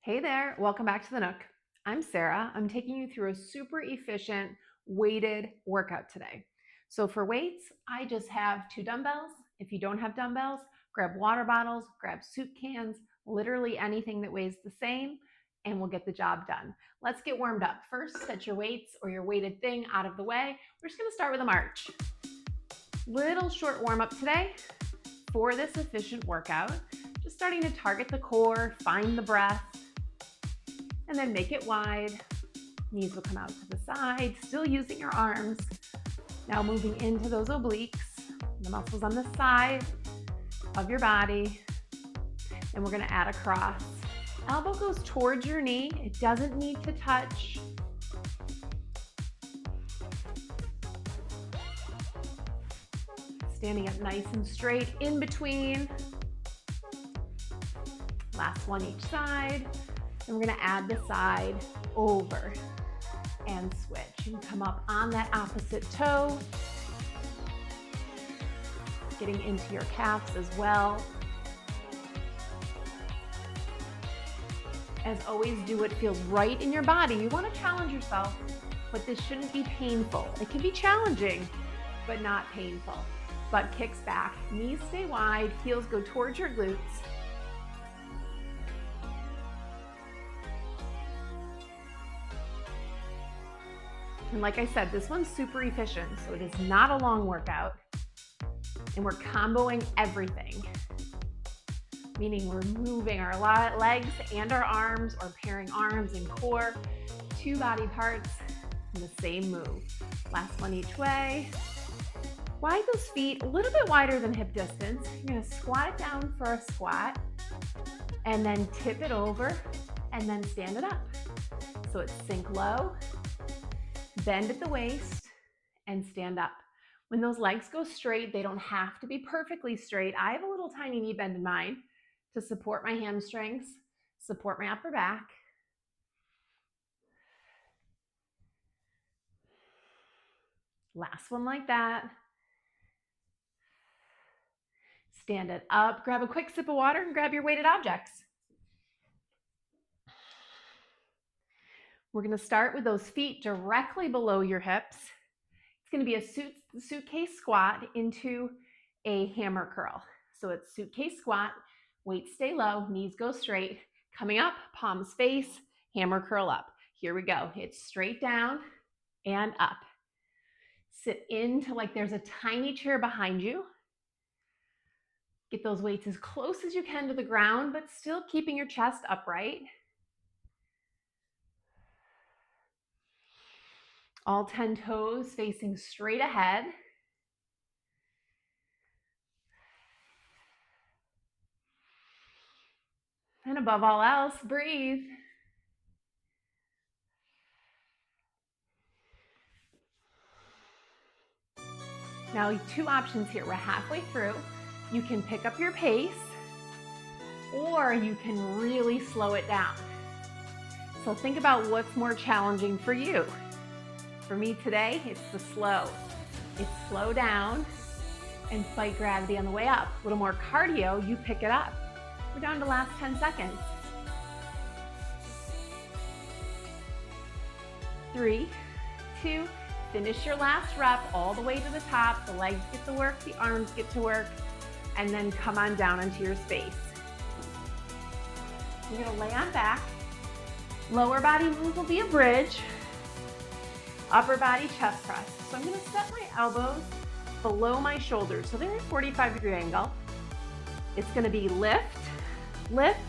Hey there, welcome back to the Nook. I'm Sarah. I'm taking you through a super efficient weighted workout today. So for weights, I just have 2 dumbbells. If you don't have dumbbells, grab water bottles, grab soup cans, literally anything that weighs the same, and we'll get the job done. Let's get warmed up. First, set your weights or your weighted thing out of the way. We're just gonna start with a march. Little short warm up today for this efficient workout. Just starting to target the core, find the breath, and then make it wide. Knees will come out to the side, still using your arms. Now moving into those obliques, the muscles on the side of your body. And we're gonna add a cross. Elbow goes towards your knee. It doesn't need to touch. Standing up nice and straight in between. Last one each side. And we're gonna add the side over and switch. And come up on that opposite toe. Getting into your calves as well. As always, do what feels right in your body. You wanna challenge yourself, but this shouldn't be painful. It can be challenging, but not painful. Butt kicks back, knees stay wide, heels go towards your glutes. And like I said, this one's super efficient, so it is not a long workout. And we're comboing everything, meaning we're moving our legs and our arms, or pairing arms and core, 2 body parts in the same move. Last one each way. Wide those feet, a little bit wider than hip distance. You're gonna squat it down for a squat, and then tip it over, and then stand it up. So it's sink low, bend at the waist, and stand up. When those legs go straight, they don't have to be perfectly straight. I have a little tiny knee bend in mine to support my hamstrings, support my upper back. Last one like that. Stand it up, grab a quick sip of water, and grab your weighted objects. We're gonna start with those feet directly below your hips. It's gonna be a suitcase squat into a hammer curl. So it's suitcase squat, weights stay low, knees go straight, coming up, palms face, hammer curl up. Here we go. It's straight down and up. Sit into like there's a tiny chair behind you. Get those weights as close as you can to the ground, but still keeping your chest upright. All 10 toes facing straight ahead. And above all else, breathe. Now, 2 options here. We're halfway through. You can pick up your pace, or you can really slow it down. So think about what's more challenging for you. For me today, it's the slow. It's slow down and fight gravity on the way up. A little more cardio, you pick it up. We're down to last 10 seconds. 3, 2, finish your last rep all the way to the top. The legs get to work, the arms get to work, and then come on down into your space. You're gonna lay on back. Lower body move will be a bridge. Upper body chest press. So I'm gonna set my elbows below my shoulders. So they're at a 45-degree angle. It's gonna be lift, lift,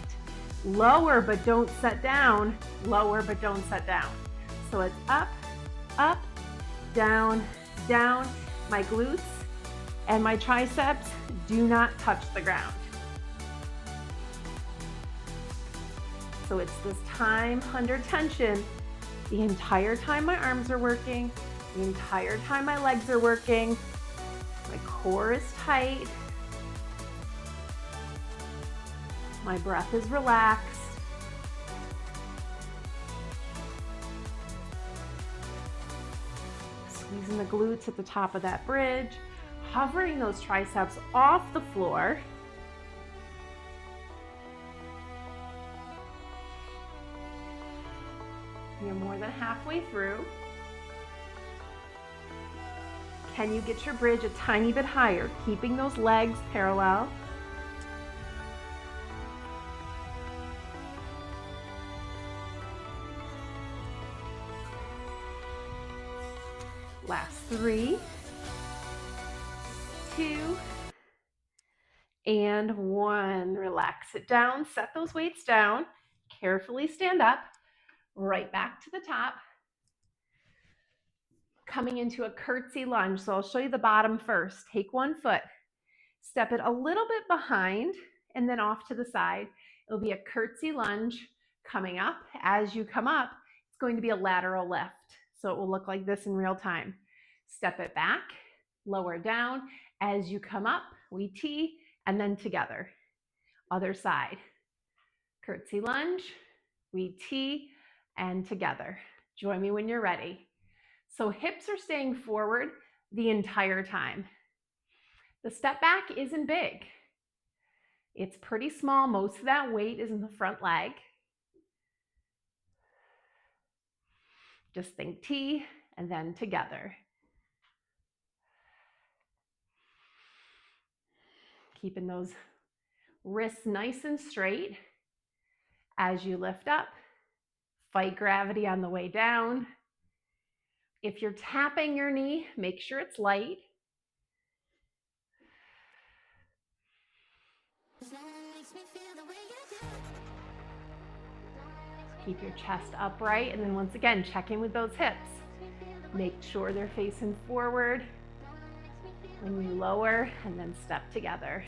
lower but don't set down, lower but don't set down. So it's up, up, down, down. My glutes and my triceps do not touch the ground. So it's this time under tension. The entire time my arms are working, the entire time my legs are working, my core is tight, my breath is relaxed. Squeezing the glutes at the top of that bridge, hovering those triceps off the floor. You're more than halfway through. Can you get your bridge a tiny bit higher, keeping those legs parallel? Last 3, 2, and 1. Relax it down, set those weights down, carefully stand up, right back to the top. Coming into a curtsy lunge. So I'll show you the bottom first. Take one foot, step it a little bit behind, and then off to the side. It'll be a curtsy lunge coming up. As you come up, it's going to be a lateral lift. So it will look like this in real time. Step it back, lower down. As you come up, we T, and then together. Other side. Curtsy lunge, we T, and together. Join me when you're ready. So hips are staying forward the entire time. The step back isn't big. It's pretty small. Most of that weight is in the front leg. Just think T and then together. Keeping those wrists nice and straight as you lift up. Fight gravity on the way down. If you're tapping your knee, make sure it's light. Keep your chest upright, and then once again, check in with those hips. Make sure they're facing forward when you lower, and then step together.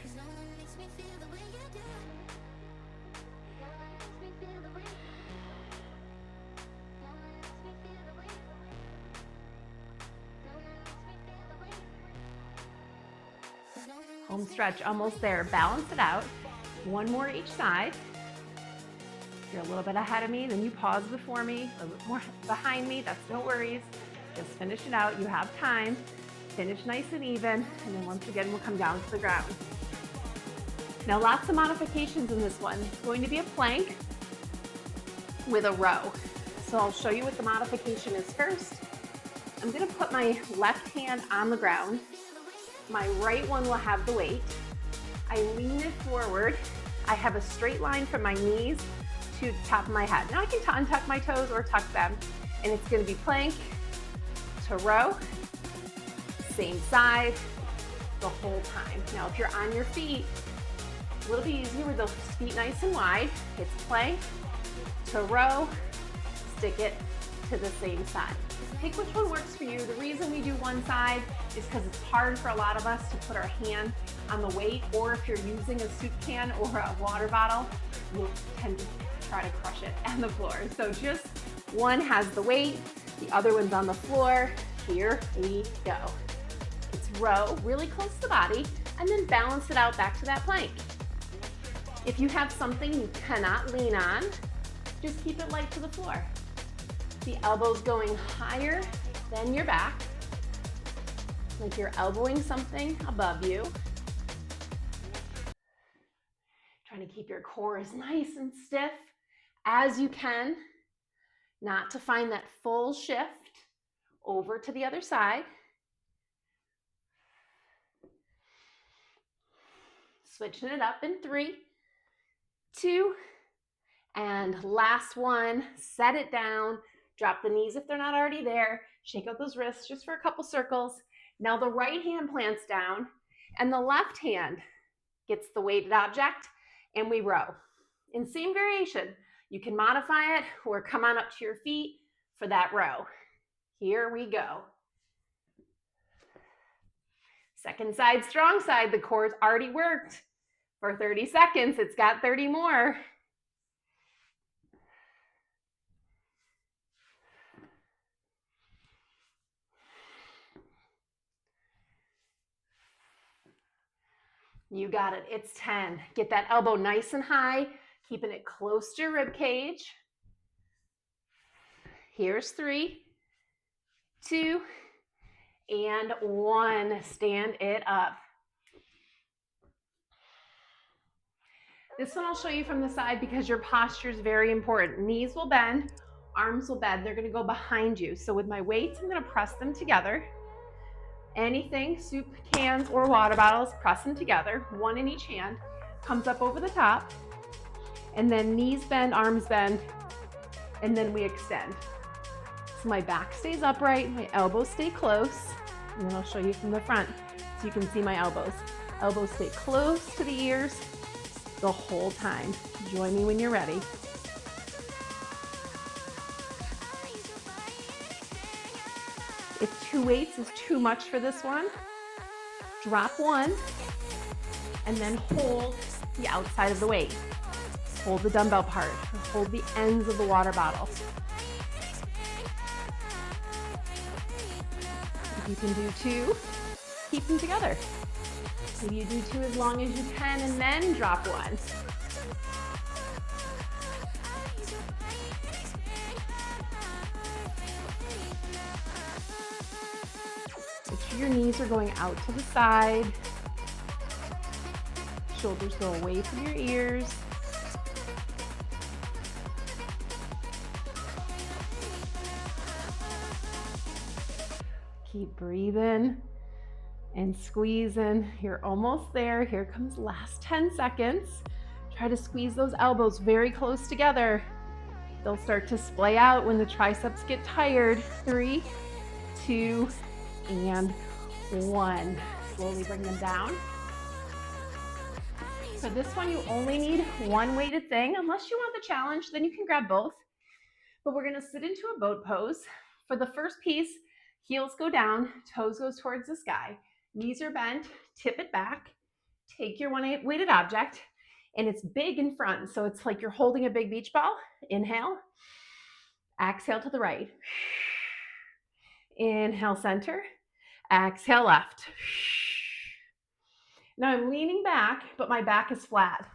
Home stretch, almost there. Balance it out. One more each side. If you're a little bit ahead of me, then you pause before me, a little bit more behind me, that's no worries. Just finish it out, you have time. Finish nice and even, and then once again, we'll come down to the ground. Now, lots of modifications in this one. It's going to be a plank with a row. So I'll show you what the modification is first. I'm gonna put my left hand on the ground. My right one will have the weight. I lean it forward. I have a straight line from my knees to the top of my head. Now I can untuck my toes or tuck them, and it's gonna be plank to row, same side, the whole time. Now if you're on your feet, a little bit easier with those feet nice and wide. It's plank to row, stick it to the same side. Pick which one works for you. The reason we do one side is because it's hard for a lot of us to put our hand on the weight, or if you're using a soup can or a water bottle, you'll tend to try to crush it on the floor. So just one has the weight, the other one's on the floor. Here we go. It's row really close to the body, and then balance it out back to that plank. If you have something you cannot lean on, just keep it light to the floor. The elbows going higher than your back, like you're elbowing something above you. Trying to keep your core as nice and stiff as you can, not to find that full shift over to the other side. Switching it up in 3, 2, and last one. Set it down. Drop the knees if they're not already there. Shake out those wrists just for a couple circles. Now the right hand plants down, and the left hand gets the weighted object, and we row. In same variation, you can modify it or come on up to your feet for that row. Here we go. Second side, strong side. The core's already worked for 30 seconds. It's got 30 more. You got it. It's 10. Get that elbow nice and high, keeping it close to your rib cage. Here's 3, 2, and 1. Stand it up. This one I'll show you from the side because your posture is very important. Knees will bend, Arms will bend, they're gonna go behind you. So with my weights, I'm gonna press them together. Anything, soup cans or water bottles, press them together, one in each hand, comes up over the top, and then knees bend, arms bend, and then we extend. So my back stays upright, my elbows stay close, and then I'll show you from the front so you can see my elbows. Elbows stay close to the ears the whole time. Join me when you're ready. If 2 weights is too much for this one, drop one and then hold the outside of the weight. Hold the dumbbell part, or hold the ends of the water bottle. If you can do 2, keep them together. Maybe you do 2 as long as you can and then drop one. Make sure your knees are going out to the side. Shoulders go away from your ears. Keep breathing and squeezing. You're almost there. Here comes last 10 seconds. Try to squeeze those elbows very close together. They'll start to splay out when the triceps get tired. 3, 2, and 1. Slowly bring them down. So this one, you only need one weighted thing. Unless you want the challenge, then you can grab both. But we're gonna sit into a boat pose. For the first piece, heels go down, toes goes towards the sky. Knees are bent, tip it back. Take your one weighted object, and it's big in front. So it's like you're holding a big beach ball. Inhale, exhale to the right. Inhale, center. Exhale, left. Now I'm leaning back, but my back is flat.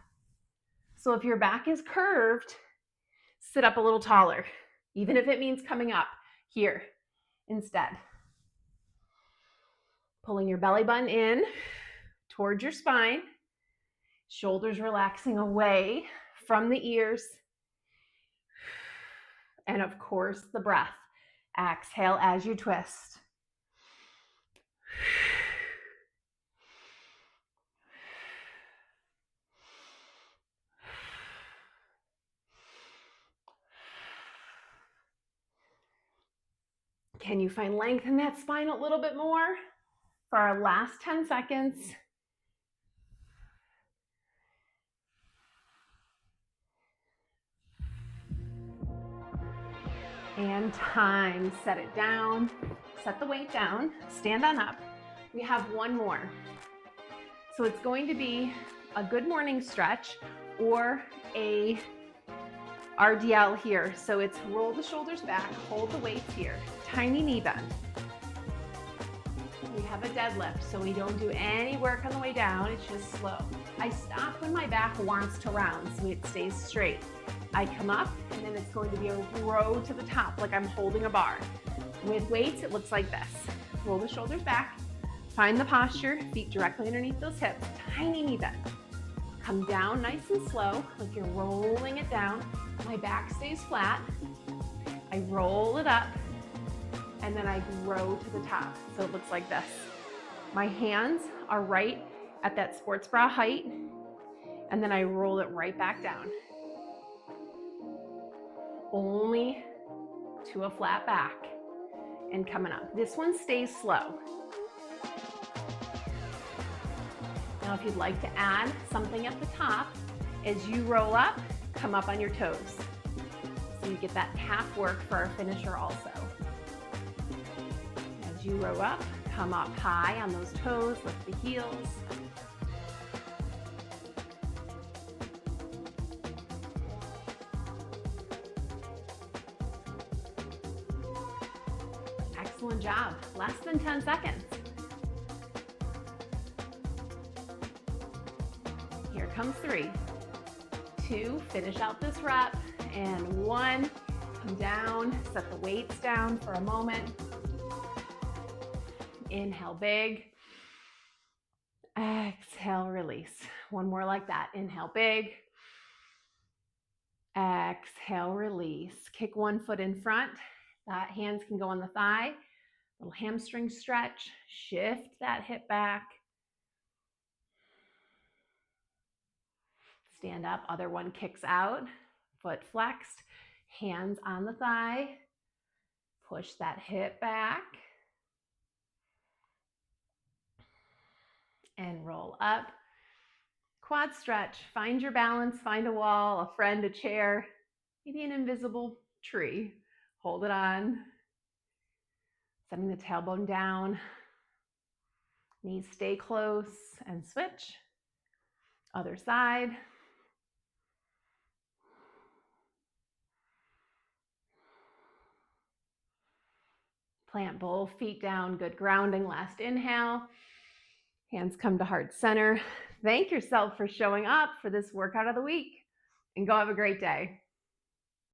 So if your back is curved, sit up a little taller, even if it means coming up here instead. Pulling your belly button in towards your spine, shoulders relaxing away from the ears, and of course the breath. Exhale as you twist. Can you find length in that spine a little bit more? For our last 10 seconds. And time. Set it down. Set the weight down. Stand on up. We have one more. So it's going to be a good morning stretch or a RDL here. So it's roll the shoulders back, hold the weights here, tiny knee bend. We have a deadlift, so we don't do any work on the way down, it's just slow. I stop when my back wants to round, so it stays straight. I come up, and then it's going to be a row to the top, like I'm holding a bar. With weights, it looks like this. Roll the shoulders back, find the posture, feet directly underneath those hips, tiny knee bend. Come down nice and slow, like you're rolling it down. My back stays flat. I roll it up, and then I grow to the top. So it looks like this. My hands are right at that sports bra height, and then I roll it right back down. Only to a flat back and coming up. This one stays slow. Now, if you'd like to add something at the top, as you roll up, come up on your toes. So you get that calf work for our finisher also. As you row up, come up high on those toes, lift the heels. Excellent job. Less than 10 seconds. Here comes 3, 2, finish out this rep, and 1, come down, set the weights down for a moment. Inhale big, exhale, release. One more like that. Inhale big, Exhale, release. Kick one foot in front. That hands can go on the thigh. Little hamstring stretch. Shift that hip back. Stand up. Other one kicks out. Foot flexed. Hands on the thigh. Push that hip back. And roll up. Quad stretch. Find your balance. Find a wall, a friend, a chair, maybe an invisible tree. Hold it on. Setting the tailbone down. Knees stay close and switch. Other side. Plant both feet down, good grounding. Last inhale. Hands come to heart center. Thank yourself for showing up for this workout of the week, and go have a great day.